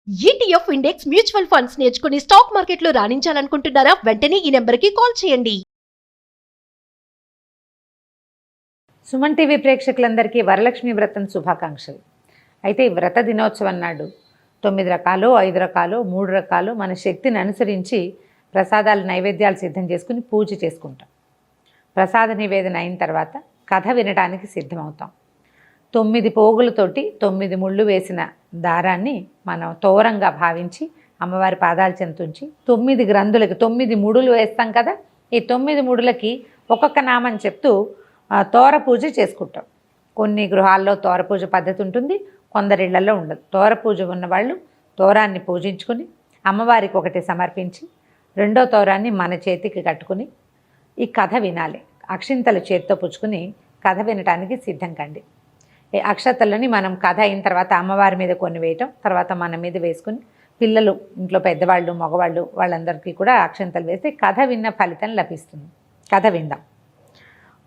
ETF index mutual funds నేర్చుకుని stock మార్కెట్లో రాణించాలనుకుంటున్నారా? వెంటనే ఈ నెంబర్కి కాల్ చేయండి. సుమన్ టీవీ ప్రేక్షకులందరికీ వరలక్ష్మి వ్రతం శుభాకాంక్షలు. అయితే ఈ వ్రత దినోత్సవం నాడు 9 రకాలు, 5 రకాలు, 3 రకాలు మన శక్తిని అనుసరించి ప్రసాదాలు నైవేద్యాలు సిద్ధం చేసుకుని పూజ చేసుకుంటాం. ప్రసాద నివేదన అయిన తర్వాత కథ వినడానికి సిద్ధమవుతాం. 9 పోగులతోటి 9 ముళ్ళు వేసిన దారాన్ని మనం తోరంగా భావించి అమ్మవారి పాదాల చెంతుంచి 9 గ్రంథులకి 9 ముడులు వేస్తాం కదా. ఈ 9 ముడులకి ఒక్కొక్క నామం చెప్తూ తోర పూజ చేసుకుంటాం. కొన్ని గృహాల్లో తోర పూజ పద్ధతి ఉంటుంది, కొందరిళ్లలో ఉండదు. తోర పూజ ఉన్నవాళ్ళు తోరాన్ని పూజించుకొని అమ్మవారికి ఒకటి సమర్పించి రెండో తోరాన్ని మన చేతికి కట్టుకుని ఈ కథ వినాలి. అక్షింతలు చేతితో పుచ్చుకుని కథ వినటానికి సిద్ధం కండి. ఈ అక్షతలని మనం కథ అయిన తర్వాత అమ్మవారి మీద కొన్ని వేయటం, తర్వాత మన మీద వేసుకుని పిల్లలు, ఇంట్లో పెద్దవాళ్ళు, మగవాళ్ళు వాళ్ళందరికీ కూడా అక్షంతలు వేస్తే కథ విన్న ఫలితం లభిస్తుంది. కథ విందాం.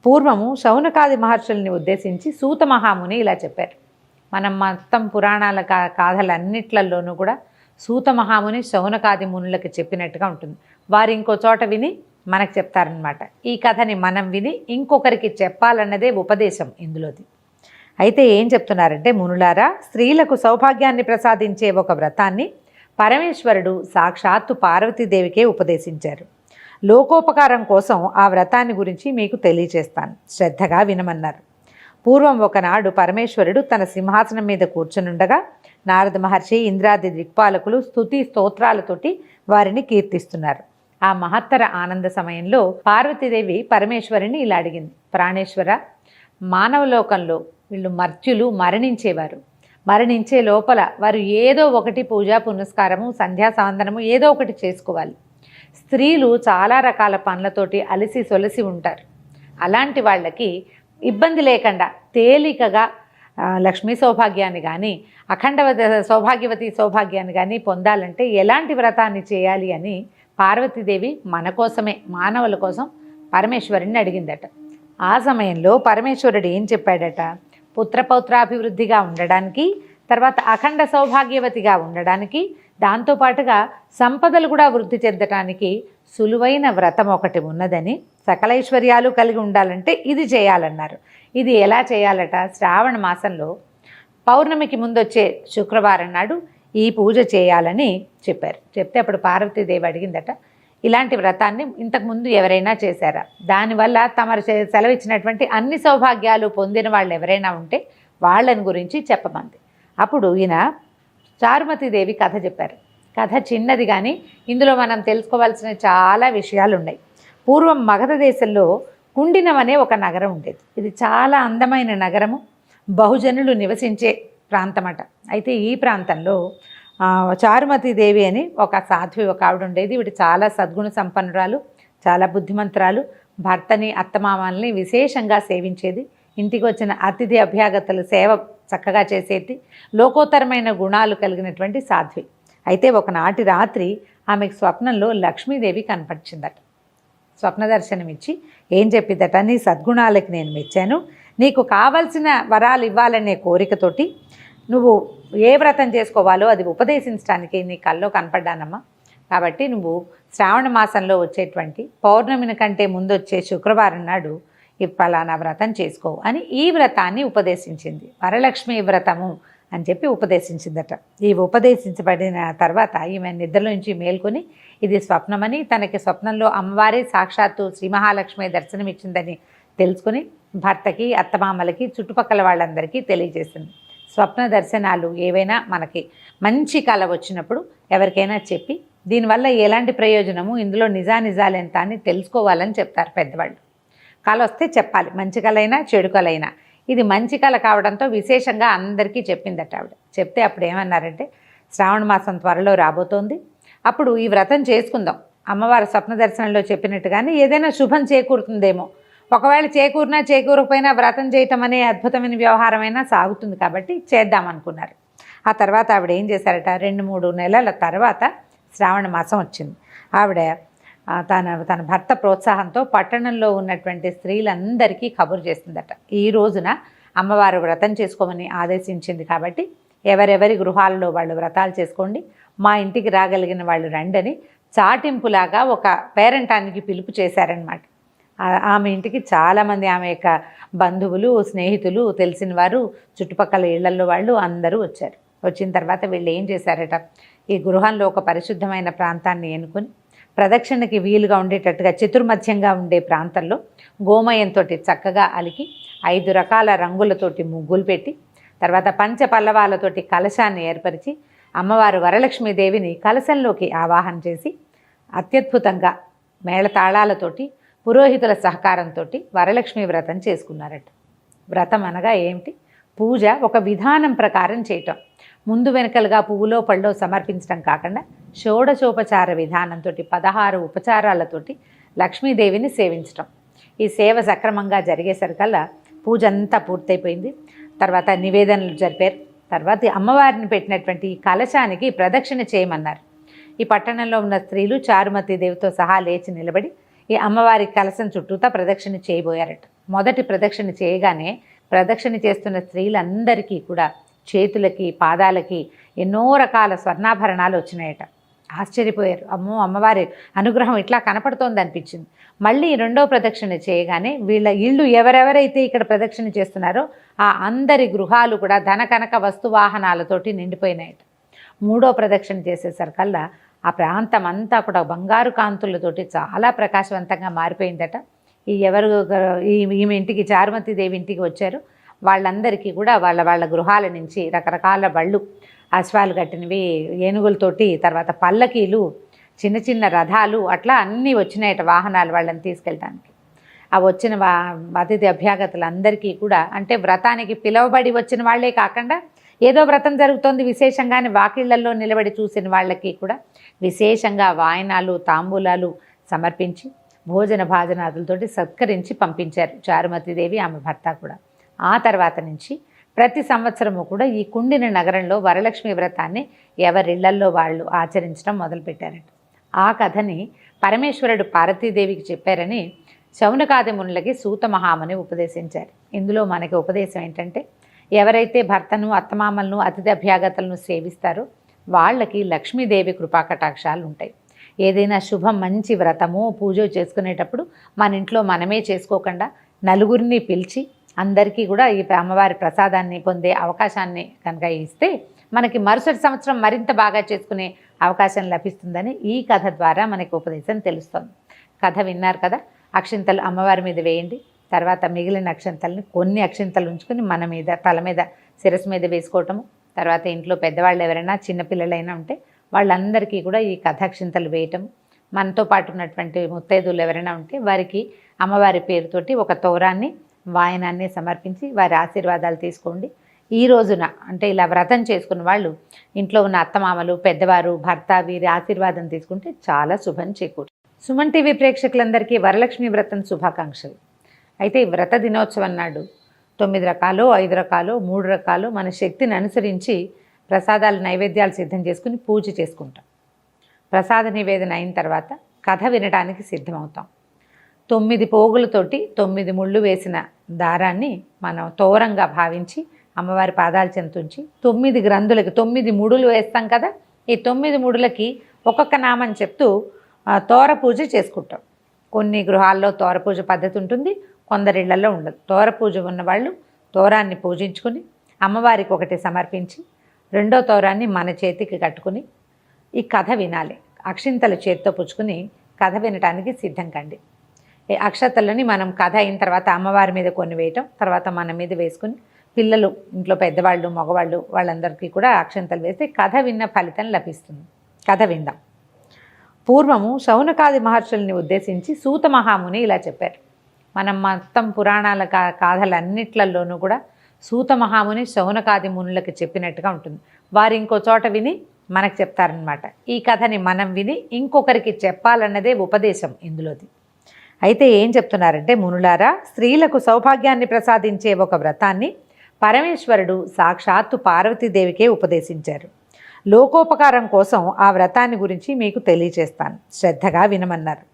పూర్వము శౌనకాది మహర్షుల్ని ఉద్దేశించి సూత మహాముని ఇలా చెప్పారు. మనం మొత్తం పురాణాల కాథలన్నిట్లలోనూ కూడా సూత మహాముని శౌనకాది మునులకు చెప్పినట్టుగా ఉంటుంది. వారు ఇంకో చోట విని మనకు చెప్తారనమాట. ఈ కథని మనం విని ఇంకొకరికి చెప్పాలన్నదే ఉపదేశం ఇందులోది. అయితే ఏం చెప్తున్నారంటే, మునులారా, స్త్రీలకు సౌభాగ్యాన్ని ప్రసాదించే ఒక వ్రతాన్ని పరమేశ్వరుడు సాక్షాత్తు పార్వతీదేవికే ఉపదేశించారు. లోకోపకారం కోసం ఆ వ్రతాన్ని గురించి మీకు తెలియచేస్తాను, శ్రద్ధగా వినమన్నారు. పూర్వం ఒకనాడు పరమేశ్వరుడు తన సింహాసనం మీద కూర్చునుండగా నారద మహర్షి, ఇంద్రాది దిక్పాలకులు స్తుతి స్తోత్రాలతోటి వారిని కీర్తిస్తున్నారు. ఆ మహత్తర ఆనంద సమయంలో పార్వతీదేవి పరమేశ్వరుని ఇలా అడిగింది. ప్రాణేశ్వర, మానవలోకంలో వీళ్ళు మర్త్యులు మరణించేవారు. మరణించే లోపల వారు ఏదో ఒకటి పూజా పునస్కారము, సంధ్యా సాందనము ఏదో ఒకటి చేసుకోవాలి. స్త్రీలు చాలా రకాల పనులతోటి అలసి సొలసి ఉంటారు. అలాంటి వాళ్ళకి ఇబ్బంది లేకుండా తేలికగా లక్ష్మీ సౌభాగ్యాన్ని కానీ సౌభాగ్యవతి సౌభాగ్యాన్ని కానీ పొందాలంటే ఎలాంటి వ్రతాన్ని చేయాలి అని పార్వతీదేవి మన కోసమే, మానవుల కోసం పరమేశ్వరుని అడిగిందట. ఆ సమయంలో పరమేశ్వరుడు ఏం చెప్పాడట, పుత్రపౌత్రాభివృద్ధిగా ఉండడానికి, తర్వాత అఖండ సౌభాగ్యవతిగా ఉండడానికి, దాంతోపాటుగా సంపదలు కూడా వృద్ధి చెందటానికి సులువైన వ్రతం ఒకటి ఉన్నదని, సకలైశ్వర్యాలు కలిగి ఉండాలంటే ఇది చేయాలన్నారు. ఇది ఎలా చేయాలట, శ్రావణ మాసంలో పౌర్ణమికి ముందొచ్చే శుక్రవారం నాడు ఈ పూజ చేయాలని చెప్పారు. చెప్తే అప్పుడు పార్వతీదేవి అడిగిందట, ఇలాంటి వ్రతాన్ని ఇంతకుముందు ఎవరైనా చేశారా? దానివల్ల తమరు సెలవిచ్చినటువంటి అన్ని సౌభాగ్యాలు పొందిన వాళ్ళు ఎవరైనా ఉంటే వాళ్ళని గురించి చెప్పమంది. అప్పుడు ఈయన చారుమతీదేవి కథ చెప్పారు. కథ చిన్నది కానీ ఇందులో మనం తెలుసుకోవాల్సిన చాలా విషయాలు ఉన్నాయి. పూర్వం మగధ దేశంలో కుండినం అనే ఒక నగరం ఉండేది. ఇది చాలా అందమైన నగరము, బహుజనులు నివసించే ప్రాంతమట. అయితే ఈ ప్రాంతంలో చారుమతీదేవి అని ఒక సాధ్వి, ఒక ఆవిడ ఉండేది. వీడు చాలా సద్గుణ సంపన్నురాలు, చాలా బుద్ధిమంతురాలు. భర్తని, అత్తమామల్ని విశేషంగా సేవించేది. ఇంటికి వచ్చిన అతిథి అభ్యాగతలు సేవ చక్కగా చేసేది. లోకోత్తరమైన గుణాలు కలిగినటువంటి సాధ్వి. అయితే ఒకనాటి రాత్రి ఆమెకు స్వప్నంలో లక్ష్మీదేవి కనపడిచిందట. స్వప్న దర్శనం ఇచ్చి ఏం చెప్పిందట, నీ సద్గుణాలకి నేను మెచ్చాను, నీకు కావలసిన వరాలు ఇవ్వాలనే కోరికతోటి నువ్వు ఏ వ్రతం చేసుకోవాలో అది ఉపదేశించడానికి నీ కల్లో కనపడ్డానమ్మా. కాబట్టి నువ్వు శ్రావణ మాసంలో వచ్చేటువంటి పౌర్ణమిని కంటే ముందు వచ్చే శుక్రవారం నాడు ఈ ఫలానా వ్రతం చేసుకో అని ఈ వ్రతాన్ని ఉపదేశించింది. వరలక్ష్మి వ్రతము అని చెప్పి ఉపదేశించిందట. ఈ ఉపదేశించబడిన తర్వాత ఈమె నిద్రలోంచి మేల్కొని ఇది స్వప్నమని, తనకి స్వప్నంలో అమ్మవారే సాక్షాత్తు శ్రీ మహాలక్ష్మి దర్శనం ఇచ్చిందని తెలుసుకుని భర్తకి, అత్తమామలకి, చుట్టుపక్కల వాళ్ళందరికీ తెలియజేసింది. స్వప్న దర్శనాలు ఏవైనా మనకి మంచి కళ వచ్చినప్పుడు ఎవరికైనా చెప్పి దీనివల్ల ఎలాంటి ప్రయోజనము, ఇందులో నిజానిజాలు ఎంత అని తెలుసుకోవాలని చెప్తారు పెద్దవాళ్ళు. కళ వస్తే చెప్పాలి, మంచి కళైనా చెడు కళైనా. ఇది మంచి కళ కావడంతో విశేషంగా అందరికీ చెప్పిందట ఆవిడ. చెప్తే అప్పుడు ఏమన్నారంటే, శ్రావణ మాసం త్వరలో రాబోతోంది, అప్పుడు ఈ వ్రతం చేసుకుందాం. అమ్మవారి స్వప్న దర్శనంలో చెప్పినట్టుగానే ఏదైనా శుభం చేకూరుతుందేమో, ఒకవేళ చేకూరినా చేకూరకపోయినా వ్రతం చేయటం అనే అద్భుతమైన వ్యవహారమైనా సాగుతుంది కాబట్టి చేద్దామనుకున్నారు. ఆ తర్వాత ఆవిడ ఏం చేశారట, 2-3 నెలల తర్వాత శ్రావణ మాసం వచ్చింది. ఆవిడ తన భర్త ప్రోత్సాహంతో పట్టణంలో ఉన్నటువంటి స్త్రీలందరికీ కబురు చేసిందట. ఈ రోజున అమ్మవారు వ్రతం చేసుకోమని ఆదేశించింది కాబట్టి ఎవరెవరి గృహాలలో వాళ్ళు వ్రతాలు చేసుకోండి, మా ఇంటికి రాగలిగిన వాళ్ళు రండని చాటింపులాగా ఒక పేరంటానికి పిలుపు చేశారనమాట. ఆమె ఇంటికి చాలామంది ఆమె యొక్క బంధువులు, స్నేహితులు, తెలిసిన వారు, చుట్టుపక్కల ఇళ్లలో వాళ్ళు అందరూ వచ్చారు. వచ్చిన తర్వాత వీళ్ళు ఏం చేశారట, ఈ గృహంలో ఒక పరిశుద్ధమైన ప్రాంతాన్ని ఎన్నుకొని ప్రదక్షిణకి వీలుగా ఉండేటట్టుగా చతుర్మధ్యంగా ఉండే ప్రాంతంలో గోమయంతో చక్కగా అలికి 5 రకాల రంగులతోటి ముగ్గులు పెట్టి తర్వాత పంచపల్లవాలతోటి కలశాన్ని ఏర్పరిచి అమ్మవారు వరలక్ష్మీదేవిని కలశంలోకి ఆవాహన చేసి అత్యద్భుతంగా మేళతాళాలతోటి పురోహితుల సహకారంతో వరలక్ష్మీ వ్రతం చేసుకున్నారట. వ్రతం అనగా ఏమిటి? పూజ ఒక విధానం ప్రకారం చేయటం. ముందు వెనకలుగా పువ్వులో పళ్ళో సమర్పించడం కాకుండా షోడశోపచార విధానంతో 16 ఉపచారాలతోటి లక్ష్మీదేవిని సేవించటం. ఈ సేవ సక్రమంగా జరిగేసరికల్లా పూజ అంతా పూర్తయిపోయింది. తర్వాత నివేదనలు జరిపారు. తర్వాత అమ్మవారిని పెట్టినటువంటి ఈ కలశానికి ప్రదక్షిణ చేయమన్నారు. ఈ పట్టణంలో ఉన్న స్త్రీలు చారుమతి దేవితో సహా లేచి నిలబడి ఈ అమ్మవారి కలశం చుట్టూతా ప్రదక్షిణ చేయబోయారట. మొదటి ప్రదక్షిణ చేయగానే ప్రదక్షిణ చేస్తున్న స్త్రీలందరికీ కూడా చేతులకి, పాదాలకి ఎన్నో రకాల స్వర్ణాభరణాలు వచ్చినాయట. ఆశ్చర్యపోయారు. అమ్మో, అమ్మవారి అనుగ్రహం ఇట్లా కనపడుతోంది అనిపించింది. మళ్ళీ రెండో ప్రదక్షిణ చేయగానే వీళ్ళ ఇళ్ళు ఎవరెవరైతే ఇక్కడ ప్రదక్షిణ చేస్తున్నారో ఆ అందరి గృహాలు కూడా ధన కనక వస్తువాహనాలతోటి నిండిపోయినాయట. మూడో ప్రదక్షిణ చేసేసరికల్లా ఆ ప్రాంతం అంతా కూడా బంగారు కాంతులతోటి చాలా ప్రకాశవంతంగా మారిపోయిందట. ఈమె ఇంటికి, చారుమతి దేవి ఇంటికి వచ్చారు వాళ్ళందరికీ కూడా వాళ్ళ గృహాల నుంచి రకరకాల బళ్ళు, అశ్వాలు కట్టినవి, ఏనుగులతోటి, తర్వాత పల్లకీలు, చిన్న చిన్న రథాలు, అట్లా అన్నీ వచ్చినాయట వాహనాలు వాళ్ళని తీసుకెళ్ళడానికి. ఆ వచ్చిన అతిథి అభ్యాగతులందరికీ కూడా, అంటే వ్రతానికి పిలువబడి వచ్చిన వాళ్ళే కాకుండా ఏదో వ్రతం జరుగుతోంది విశేషంగానే వాకిళ్లలో నిలబడి చూసిన వాళ్ళకి కూడా విశేషంగా వాయనాలు, తాంబూలాలు సమర్పించి భోజన భాజనాదులతోటి సత్కరించి పంపించారు చారుమతిదేవి, ఆమె భర్త కూడా. ఆ తర్వాత నుంచి ప్రతి సంవత్సరము కూడా ఈ కుండిన నగరంలో వరలక్ష్మి వ్రతాన్ని ఎవరిళ్లల్లో వాళ్ళు ఆచరించడం మొదలుపెట్టారట. ఆ కథని పరమేశ్వరుడు పార్వతీదేవికి చెప్పారని శౌనకాది మునులకి సూత మహాముని ఉపదేశించారు. ఇందులో మనకి ఉపదేశం ఏంటంటే, ఎవరైతే భర్తను, అత్తమామలను, అతిథి అభ్యాగతలను సేవిస్తారో వాళ్ళకి లక్ష్మీదేవి కృపాకటాక్షాలు ఉంటాయి. ఏదైనా శుభం, మంచి వ్రతము, పూజ చేసుకునేటప్పుడు మన ఇంట్లో మనమే చేసుకోకుండా నలుగురిని పిలిచి అందరికీ కూడా ఈ అమ్మవారి ప్రసాదాన్ని పొందే అవకాశాన్ని కనుక ఇస్తే మనకి మరుసటి సంవత్సరం మరింత బాగా చేసుకునే అవకాశం లభిస్తుందని ఈ కథ ద్వారా మనకి ఉపదేశం తెలుస్తుంది. కథ విన్నారు కదా. అక్షింతలు అమ్మవారి మీద వేయండి. తర్వాత మిగిలిన అక్షింతలని కొన్ని అక్షింతలు ఉంచుకొని మన మీద, తల మీద, శిరస్సు మీద వేసుకోవటము. తర్వాత ఇంట్లో పెద్దవాళ్ళు ఎవరైనా చిన్నపిల్లలైనా ఉంటే వాళ్ళందరికీ కూడా ఈ కథాక్షింతలు వేయటం. మనతో పాటు ఉన్నటువంటి ముత్తైదులు ఎవరైనా ఉంటే వారికి అమ్మవారి పేరుతోటి ఒక తోరాన్ని, వాయనాన్ని సమర్పించి వారి ఆశీర్వాదాలు తీసుకోండి. ఈ రోజున అంటే ఇలా వ్రతం చేసుకున్న వాళ్ళు ఇంట్లో ఉన్న అత్తమామలు, పెద్దవారు, భర్త వీరి ఆశీర్వాదం తీసుకుంటే చాలా శుభం చేకూరుతుంది. సుమన్ టీవీ ప్రేక్షకులందరికీ వరలక్ష్మి వ్రతం శుభాకాంక్షలు. అయితే ఈ వ్రత దినోత్సవం నాడు 9 రకాలు, 5 రకాలు, 3 రకాలు మన శక్తిని అనుసరించి ప్రసాదాలు, నైవేద్యాలు సిద్ధం చేసుకుని పూజ చేసుకుంటాం. ప్రసాద నివేదన అయిన తర్వాత కథ వినడానికి సిద్ధమవుతాం. 9 పోగులతోటి 9 ముళ్ళు వేసిన దారాన్ని మనం తోరంగా భావించి అమ్మవారి పాదాల చెంతుంచి 9 గ్రంథులకి 9 ముడులు వేస్తాం కదా. ఈ 9 ముడులకి ఒక్కొక్క నామని చెప్తూ తోర పూజ చేసుకుంటాం. కొన్ని గృహాల్లో తోర పూజ పద్ధతి ఉంటుంది, కొందరిళ్లలో ఉండదు. తోర పూజ ఉన్నవాళ్ళు తోరాన్ని పూజించుకుని అమ్మవారికి ఒకటి సమర్పించి రెండో తోరాన్ని మన చేతికి కట్టుకుని ఈ కథ వినాలి. అక్షింతలు చేతితో పుచ్చుకుని కథ వినటానికి సిద్ధం కండి. ఈ అక్షతలని మనం కథ అయిన తర్వాత అమ్మవారి మీద కొన్ని వేయటం, తర్వాత మన మీద వేసుకుని పిల్లలు, ఇంట్లో పెద్దవాళ్ళు, మగవాళ్ళు వాళ్ళందరికీ కూడా అక్షంతలు వేసి కథ విన్న ఫలితం లభిస్తుంది. కథ విందాం. పూర్వము శౌనకాది మహర్షుల్ని ఉద్దేశించి సూత మహాముని ఇలా చెప్పారు. మనం మొత్తం పురాణాల కథలన్నిట్లలోనూ కూడా సూత మహాముని శౌనకాది మునులకు చెప్పినట్టుగా ఉంటుంది. వారు ఇంకో చోట విని మనకు చెప్తారనమాట. ఈ కథని మనం విని ఇంకొకరికి చెప్పాలన్నదే ఉపదేశం ఇందులోది. అయితే ఏం చెప్తున్నారంటే, మునులారా, స్త్రీలకు సౌభాగ్యాన్ని ప్రసాదించే ఒక వ్రతాన్ని పరమేశ్వరుడు సాక్షాత్తు పార్వతీదేవికే ఉపదేశించారు. లోకోపకారం కోసం ఆ వ్రతాన్ని గురించి మీకు తెలియచేస్తాను, శ్రద్ధగా వినమన్నారు.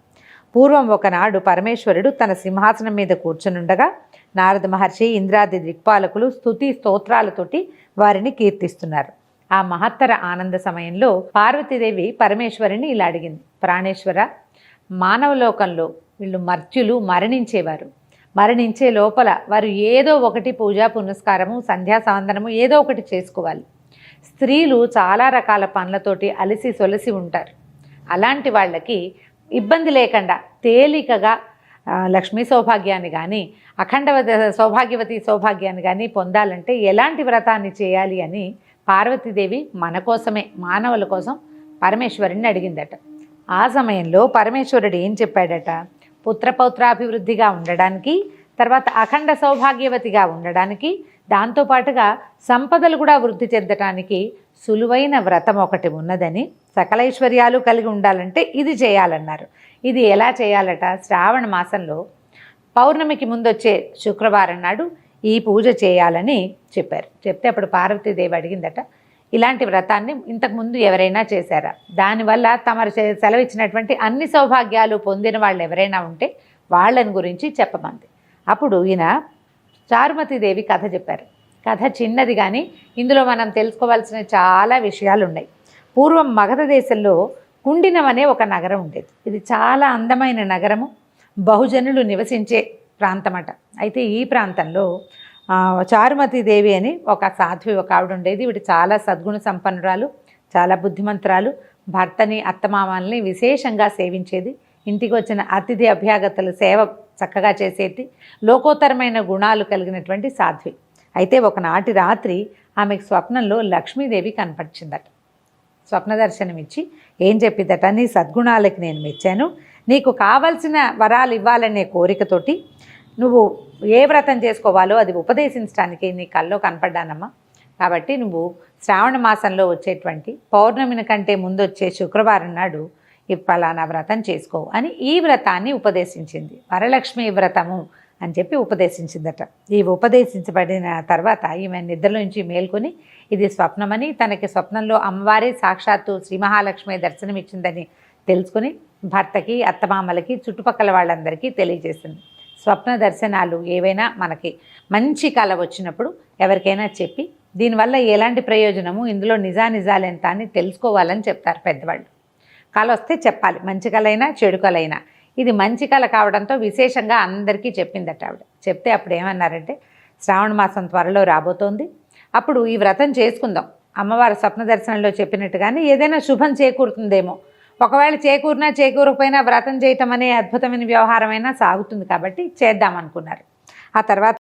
పూర్వం ఒకనాడు పరమేశ్వరుడు తన సింహాసనం మీద కూర్చునుండగా నారద మహర్షి, ఇంద్రాది దిక్పాలకులు స్తుతి స్తోత్రాలతోటి వారిని కీర్తిస్తున్నారు. ఆ మహత్తర ఆనంద సమయంలో పార్వతీదేవి పరమేశ్వరుని ఇలా అడిగింది, ప్రాణేశ్వర, మానవలోకంలో వీళ్ళు మర్త్యులు మరణించేవారు. మరణించే లోపల వారు ఏదో ఒకటి పూజా పునస్కారము సంధ్యా సాందనము ఏదో ఒకటి చేసుకోవాలి. స్త్రీలు చాలా రకాల పనులతోటి అలసి సొలసి ఉంటారు. అలాంటి వాళ్ళకి ఇబ్బంది లేకుండా తేలికగా లక్ష్మీ సౌభాగ్యాన్ని కానీ సౌభాగ్యవతి సౌభాగ్యాన్ని కానీ పొందాలంటే ఎలాంటి వ్రతాన్ని చేయాలి అని పార్వతీదేవి మన కోసమే, మానవుల కోసం పరమేశ్వరుని అడిగిందట. ఆ సమయంలో పరమేశ్వరుడు ఏం చెప్పాడట, పుత్రపౌత్రాభివృద్ధిగా ఉండడానికి, తర్వాత అఖండ సౌభాగ్యవతిగా ఉండడానికి, దాంతోపాటుగా సంపదలు కూడా వృద్ధి చెందటానికి సులువైన వ్రతం ఒకటి ఉన్నదని, సకలైశ్వర్యాలు కలిగి ఉండాలంటే ఇది చేయాలన్నారు. ఇది ఎలా చేయాలట, శ్రావణ మాసంలో పౌర్ణమికి ముందొచ్చే శుక్రవారం నాడు ఈ పూజ చేయాలని చెప్పారు. చెప్తే అప్పుడు పార్వతీదేవి అడిగిందట, ఇలాంటి వ్రతాన్ని ఇంతకుముందు ఎవరైనా చేశారా, దానివల్ల తమరు సెలవిచ్చినటువంటి అన్ని సౌభాగ్యాలు పొందిన వాళ్ళు ఎవరైనా ఉంటే వాళ్ళని గురించి చెప్పమంది. అప్పుడు ఈయన చారుమతీదేవి కథ చెప్పారు. కథ చిన్నది కానీ ఇందులో మనం తెలుసుకోవాల్సిన చాలా విషయాలు ఉన్నాయి. పూర్వం మగధ దేశంలో కుండినం అనే ఒక నగరం ఉండేది. ఇది చాలా అందమైన నగరము, బహుజనులు నివసించే ప్రాంతమట. అయితే ఈ ప్రాంతంలో చారుమతీదేవి అని ఒక సాధ్వి ఒక ఆవిడ ఉండేది. ఈవిడ చాలా సద్గుణ సంపన్నురాలు, చాలా బుద్ధిమంతురాలు, భర్తని అత్తమామల్ని విశేషంగా సేవించేది, ఇంటికి వచ్చిన అతిథి అభ్యాగతుల సేవ చక్కగా చేసేది, లోకోత్తరమైన గుణాలు కలిగినటువంటి సాధ్వి. అయితే ఒకనాటి రాత్రి ఆమెకు స్వప్నంలో లక్ష్మీదేవి కనపడిచిందట. స్వప్న దర్శనం ఇచ్చి ఏం చెప్పిద్దట, నీ సద్గుణాలకి నేను మెచ్చాను, నీకు కావలసిన వరాలు ఇవ్వాలనే కోరికతోటి నువ్వు ఏ వ్రతం చేసుకోవాలో అది ఉపదేశించడానికి నీ కల్లో కనపడ్డానమ్మా. కాబట్టి నువ్వు శ్రావణ మాసంలో వచ్చేటువంటి పౌర్ణమిని కంటే ముందు వచ్చే శుక్రవారం నాడు ఈ ఫలానా వ్రతం చేసుకో అని ఈ వ్రతాన్ని ఉపదేశించింది. వరలక్ష్మి వ్రతము అని చెప్పి ఉపదేశించిందట. ఈ ఉపదేశించబడిన తర్వాత ఈమె నిద్రలోంచి మేల్కొని ఇది స్వప్నమని, తనకి స్వప్నంలో అమ్మవారే సాక్షాత్తు శ్రీ మహాలక్ష్మి దర్శనమిచ్చిందని తెలుసుకుని భర్తకి, అత్తమామలకి, చుట్టుపక్కల వాళ్ళందరికీ తెలియజేసింది. స్వప్న దర్శనాలు ఏవైనా మనకి మంచి కళ వచ్చినప్పుడు ఎవరికైనా చెప్పి దీనివల్ల ఎలాంటి ప్రయోజనము, ఇందులో నిజానిజాలు ఎంత అని తెలుసుకోవాలని చెప్తారు పెద్దవాళ్ళు. కళ వస్తే చెప్పాలి, మంచి కళ అయినా చెడు కళ అయినా. ఇది మంచి కళ కావడంతో విశేషంగా అందరికీ చెప్పిందట ఆవిడ. చెప్తే అప్పుడు ఏమన్నారంటే, శ్రావణ మాసం త్వరలో రాబోతోంది, అప్పుడు ఈ వ్రతం చేసుకుందాం, అమ్మవారు స్వప్న దర్శనంలో చెప్పినట్టుగానే ఏదైనా శుభం చేకూరుతుందేమో, ఒకవేళ చేకూరినా చేకూరకపోయినా వ్రతం చేయటం అనే అద్భుతమైన వ్యవహారమైనా సాగుతుంది కాబట్టి చేద్దామనుకున్నారు. ఆ తర్వాత